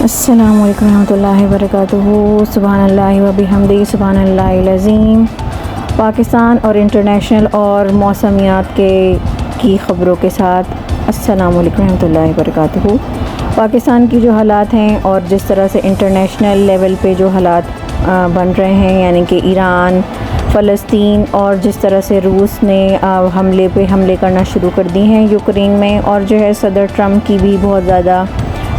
السلام علیکم ورحمۃ اللہ وبرکاتہ۔ سبحان اللہ و بحمدہ سبحان اللہ العظیم۔ پاکستان اور انٹرنیشنل اور موسمیات کی خبروں کے ساتھ السلام علیکم ورحمۃ اللہ وبرکاتہ۔ پاکستان کی جو حالات ہیں اور جس طرح سے انٹرنیشنل لیول پہ جو حالات بن رہے ہیں، یعنی کہ ایران، فلسطین اور جس طرح سے روس نے حملے کرنا شروع کر دی ہیں یوکرین میں، اور جو ہے صدر ٹرمپ کی بھی بہت زیادہ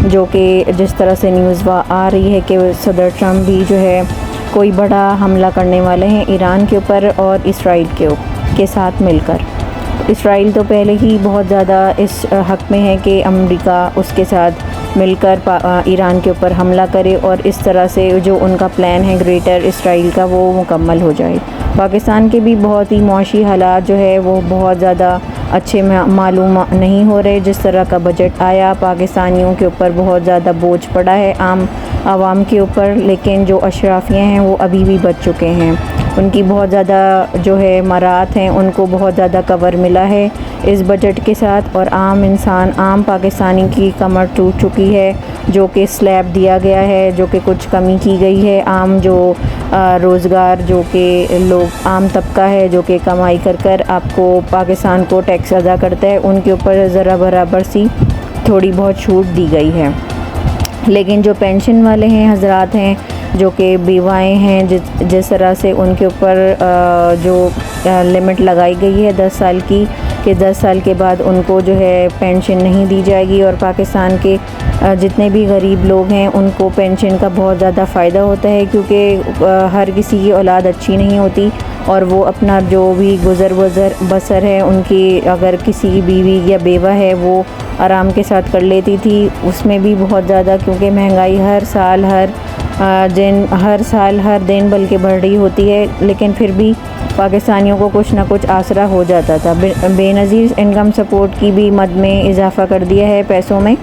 جو کہ جس طرح سے نیوز آ رہی ہے کہ صدر ٹرمپ بھی جو ہے کوئی بڑا حملہ کرنے والے ہیں ایران کے اوپر اور اسرائیل کے ساتھ مل کر۔ اسرائیل تو پہلے ہی بہت زیادہ اس حق میں ہے کہ امریکہ اس کے ساتھ مل کر ایران کے اوپر حملہ کرے اور اس طرح سے جو ان کا پلان ہے گریٹر اسرائیل کا وہ مکمل ہو جائے۔ پاکستان کے بھی بہت ہی معاشی حالات جو ہے وہ بہت زیادہ اچھے معلوم نہیں ہو رہے۔ جس طرح کا بجٹ آیا، پاکستانیوں کے اوپر بہت زیادہ بوجھ پڑا ہے عام عوام کے اوپر، لیکن جو اشرافیہ ہیں وہ ابھی بھی بچ چکے ہیں۔ ان کی بہت زیادہ جو ہے مراعات ہیں، ان کو بہت زیادہ کور ملا ہے اس بجٹ کے ساتھ، اور عام پاکستانی کی کمر ٹوٹ چکی ہے، جو کہ سلیب دیا گیا ہے، جو کہ کچھ کمی کی گئی ہے۔ عام جو روزگار جو کہ لوگ عام طبقہ ہے جو کہ کمائی کر آپ کو پاکستان کو ٹیکس ادا کرتا ہے، ان کے اوپر ذرا برابر سی تھوڑی بہت چھوٹ دی گئی ہے۔ لیکن جو پینشن والے ہیں حضرات ہیں، جو کہ بیوائیں ہیں، جس طرح سے ان کے اوپر جو لمٹ لگائی گئی ہے 10 سال کی، کہ 10 سال کے بعد ان کو جو ہے پینشن نہیں دی جائے گی، اور پاکستان کے جتنے بھی غریب لوگ ہیں ان کو پینشن کا بہت زیادہ فائدہ ہوتا ہے، کیونکہ ہر کسی کی اولاد اچھی نہیں ہوتی، اور وہ اپنا جو بھی گزر بسر ہے ان کی، اگر کسی کی بیوی یا بیوہ ہے وہ آرام کے ساتھ کر لیتی تھی، اس میں بھی بہت زیادہ، کیونکہ مہنگائی ہر سال ہر دن بلکہ بڑھ رہی ہوتی ہے، لیکن پھر بھی پاکستانیوں کو کچھ نہ کچھ آسرا ہو جاتا تھا۔ بے نظیر انکم سپورٹ کی بھی مد میں اضافہ کر دیا ہے پیسوں میں،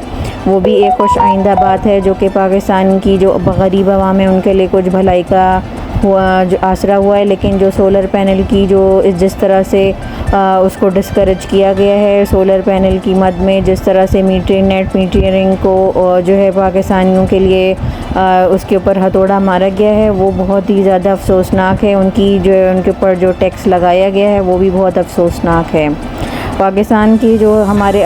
وہ بھی ایک خوش آئندہ بات ہے، جو کہ پاکستان کی جو غریب عوام ہے ان کے لیے کچھ بھلائی کا جو آسرا ہوا ہے۔ لیکن جو سولر پینل کی جو جس طرح سے اس کو ڈسکریج کیا گیا ہے، سولر پینل کی مد میں جس طرح سے نیٹ میٹرنگ کو جو ہے پاکستانیوں کے لیے اس کے اوپر ہتھوڑا مارا گیا ہے، وہ بہت ہی زیادہ افسوسناک ہے۔ ان کے اوپر جو ٹیکس لگایا گیا ہے وہ بھی بہت افسوسناک ہے۔ پاکستان کی جو ہمارے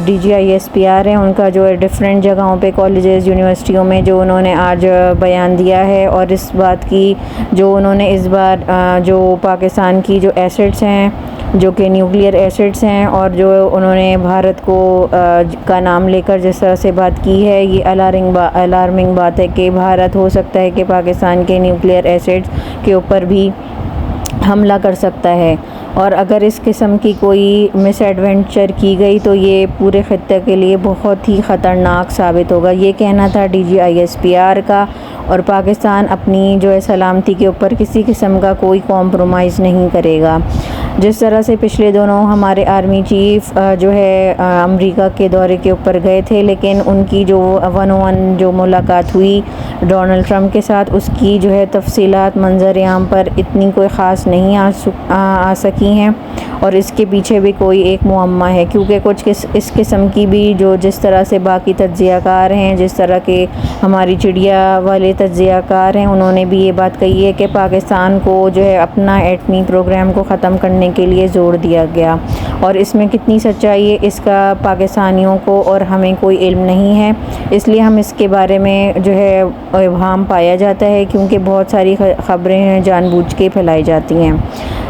DGISPR ہیں، ان کا جو ڈفرینٹ جگہوں پہ کالجز یونیورسٹیوں میں جو انہوں نے آج بیان دیا ہے، اور اس بات کی جو انہوں نے اس بار جو پاکستان کی جو ایسٹس ہیں، جو کہ نیوکلیئر ایسٹس ہیں، اور جو انہوں نے بھارت کا نام لے کر جس طرح سے بات کی ہے، یہ الارمنگ بات ہے کہ بھارت ہو سکتا ہے کہ پاکستان کے نیوکلیئر ایسٹس کے اوپر بھی حملہ کر سکتا ہے، اور اگر اس قسم کی کوئی مس ایڈونچر کی گئی تو یہ پورے خطے کے لیے بہت ہی خطرناک ثابت ہوگا۔ یہ کہنا تھا DGISPR کا، اور پاکستان اپنی جو ہے سلامتی کے اوپر کسی قسم کا کوئی کمپرومائز نہیں کرے گا۔ جس طرح سے پچھلے دنوں ہمارے آرمی چیف جو ہے امریکہ کے دورے کے اوپر گئے تھے، لیکن ان کی جو 1-on-1 جو ملاقات ہوئی ڈونلڈ ٹرمپ کے ساتھ، اس کی جو ہے تفصیلات منظر عام پر اتنی کوئی خاص نہیں آ سکی ہیں، اور اس کے پیچھے بھی کوئی ایک معمہ ہے، کیونکہ کچھ اس قسم کی بھی جو جس طرح سے باقی تجزیہ کار ہیں، جس طرح کے ہماری چڑیا والے تجزیہ کار ہیں، انہوں نے بھی یہ بات کہی ہے کہ پاکستان کو جو ہے اپنا ایٹمی پروگرام کو ختم کرنے کے لیے زور دیا گیا، اور اس میں کتنی سچائی ہے اس کا پاکستانیوں کو اور ہمیں کوئی علم نہیں ہے، اس لیے ہم اس کے بارے میں جو ہے ابہام پایا جاتا ہے، کیونکہ بہت ساری خبریں ہیں جان بوجھ کے پھیلائی جاتی ہیں۔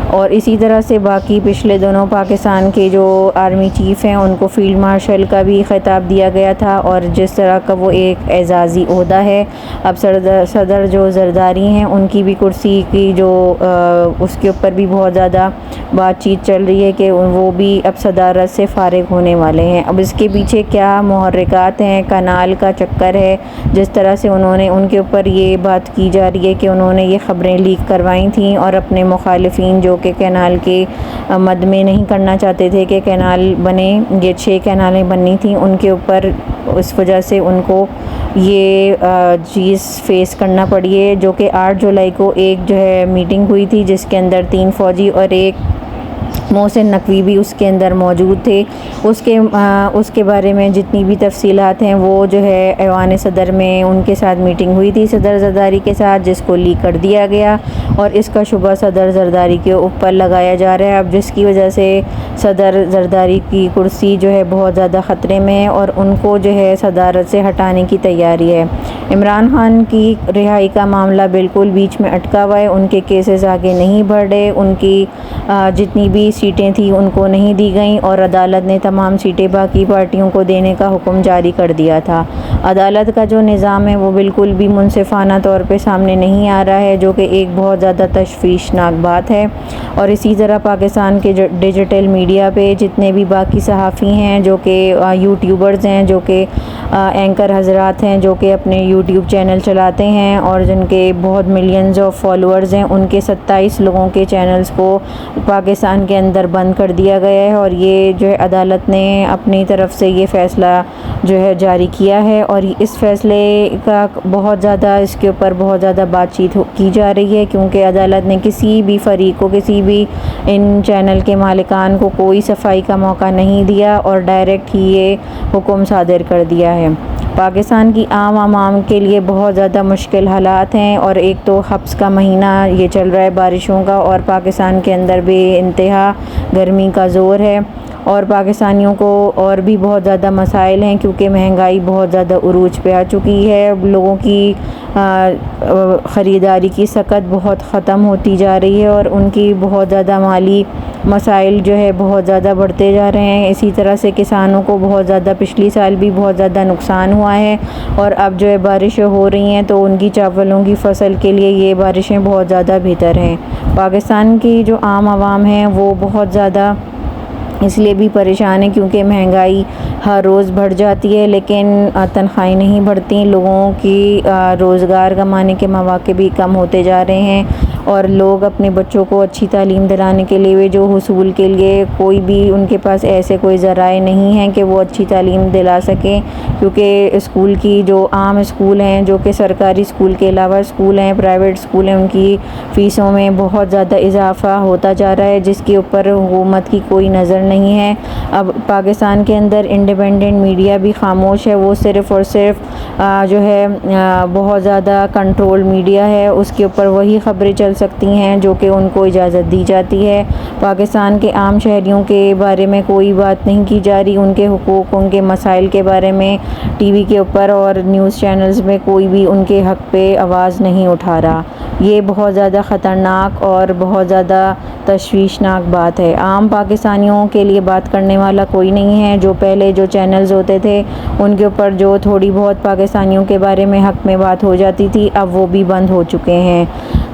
اور اسی طرح سے باقی پچھلے دنوں پاکستان کے جو آرمی چیف ہیں ان کو فیلڈ مارشل کا بھی خطاب دیا گیا تھا، اور جس طرح کا وہ ایک اعزازی عہدہ ہے۔ اب صدر جو زرداری ہیں ان کی بھی کرسی کی جو اس کے اوپر بھی بہت زیادہ بات چیت چل رہی ہے کہ وہ بھی اب صدارت سے فارغ ہونے والے ہیں۔ اب اس کے پیچھے کیا محرکات ہیں، کنال کا چکر ہے، جس طرح سے ان کے اوپر یہ بات کی جا رہی ہے کہ انہوں نے یہ خبریں لیک کروائی تھیں، اور اپنے مخالفین جو کہ کینال کے مد میں نہیں کرنا چاہتے تھے کہ کینال بنے، یہ 6 کینالیں بننی تھیں، ان کے اوپر اس وجہ سے ان کو یہ چیز فیس کرنا پڑی ہے، جو کہ 8 جولائی کو ایک جو ہے میٹنگ ہوئی تھی، جس کے اندر 3 فوجی اور ایک محسن نقوی بھی اس کے اندر موجود تھے۔ اس کے بارے میں جتنی بھی تفصیلات ہیں وہ جو ہے ایوان صدر میں ان کے ساتھ میٹنگ ہوئی تھی صدر زرداری کے ساتھ، جس کو لیک کر دیا گیا اور اس کا شبہ صدر زرداری کے اوپر لگایا جا رہا ہے اب، جس کی وجہ سے صدر زرداری کی کرسی جو ہے بہت زیادہ خطرے میں ہے اور ان کو جو ہے صدارت سے ہٹانے کی تیاری ہے۔ عمران خان کی رہائی کا معاملہ بالکل بیچ میں اٹکا ہوا ہے، ان کے کیسز آگے نہیں بڑھ رہے، ان کی جتنی بھی سیٹیں تھیں ان کو نہیں دی گئیں اور عدالت نے تمام سیٹیں باقی پارٹیوں کو دینے کا حکم جاری کر دیا تھا۔ عدالت کا جو نظام ہے وہ بالکل بھی منصفانہ طور پہ سامنے نہیں آ رہا ہے، جو کہ ایک بہت زیادہ تشویشناک بات ہے۔ اور اسی طرح پاکستان کے ڈیجیٹل میڈیا پہ جتنے بھی باقی صحافی ہیں جو کہ یوٹیوبرز ہیں، جو کہ اینکر حضرات ہیں، جو کہ اپنے یوٹیوب چینل چلاتے ہیں اور جن کے بہت ملینز آف فالوورز ہیں، ان کے 27 لوگوں کے چینلز کو پاکستان کے اندر بند کر دیا گیا ہے اور یہ جو ہے عدالت نے اپنی طرف سے یہ فیصلہ جو ہے جاری کیا ہے اور اس فیصلے کا بہت زیادہ اس کے اوپر بہت زیادہ بات چیت کی جا رہی ہے، کیونکہ عدالت نے کسی بھی فریق کو، کسی بھی ان چینل کے مالکان کو کوئی صفائی کا موقع نہیں دیا اور ڈائریکٹ ہی یہ حکم صادر کر دیا ہے۔ پاکستان کی عوام کے لیے بہت زیادہ مشکل حالات ہیں اور ایک تو حبس کا مہینہ یہ چل رہا ہے بارشوں کا اور پاکستان کے اندر بے انتہا گرمی کا زور ہے اور پاکستانیوں کو اور بھی بہت زیادہ مسائل ہیں کیونکہ مہنگائی بہت زیادہ عروج پہ آ چکی ہے، لوگوں کی خریداری کی سکت بہت ختم ہوتی جا رہی ہے اور ان کی بہت زیادہ مالی مسائل جو ہے بہت زیادہ بڑھتے جا رہے ہیں۔ اسی طرح سے کسانوں کو بہت زیادہ پچھلی سال بھی بہت زیادہ نقصان ہوا ہے اور اب جو ہے بارشیں ہو رہی ہیں تو ان کی چاولوں کی فصل کے لیے یہ بارشیں بہت زیادہ بہتر ہیں۔ پاکستان کی جو عام عوام ہیں وہ بہت زیادہ اس لیے بھی پریشان ہیں کیونکہ مہنگائی ہر روز بڑھ جاتی ہے لیکن تنخواہیں نہیں بڑھتی، لوگوں کی روزگار کمانے کے مواقع بھی کم ہوتے جا رہے ہیں اور لوگ اپنے بچوں کو اچھی تعلیم دلانے کے لیے جو حصول کے لیے کوئی بھی ان کے پاس ایسے کوئی ذرائع نہیں ہیں کہ وہ اچھی تعلیم دلا سکیں، کیونکہ اسکول کی جو عام اسکول ہیں جو کہ سرکاری اسکول کے علاوہ اسکول ہیں، پرائیویٹ اسکول ہیں، ان کی فیسوں میں بہت زیادہ اضافہ ہوتا جا رہا ہے جس کے اوپر حکومت کی کوئی نظر نہیں ہے۔ اب پاکستان کے اندر انڈیپینڈنٹ میڈیا بھی خاموش ہے، وہ صرف اور صرف جو ہے بہت زیادہ کنٹرول میڈیا ہے، اس کے اوپر وہی خبریں چل سکتی ہیں جو کہ ان کو اجازت دی جاتی ہے۔ پاکستان کے عام شہریوں کے بارے میں کوئی بات نہیں کی جا رہی، ان کے حقوق، ان کے مسائل کے بارے میں ٹی وی کے اوپر اور نیوز چینلز میں کوئی بھی ان کے حق پہ آواز نہیں اٹھا رہا۔ یہ بہت زیادہ خطرناک اور بہت زیادہ تشویشناک بات ہے۔ عام پاکستانیوں کے لیے بات کرنے والا کوئی نہیں ہے۔ جو پہلے جو چینلز ہوتے تھے ان کے اوپر جو تھوڑی بہت پاکستانیوں کے بارے میں حق میں بات ہو جاتی تھی اب وہ بھی بند ہو چکے ہیں۔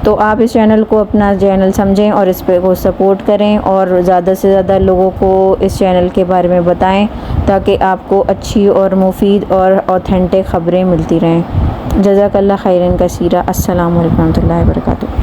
تو آپ اس چینل کو اپنا چینل سمجھیں اور اس پہ کو سپورٹ کریں اور زیادہ سے زیادہ لوگوں کو اس چینل کے بارے میں بتائیں تاکہ آپ کو اچھی اور مفید اور اوتھینٹک خبریں ملتی رہیں۔ جزاک اللہ خیرن کثیرہ۔ السلام علیکم ورحمۃ اللہ وبرکاتہ۔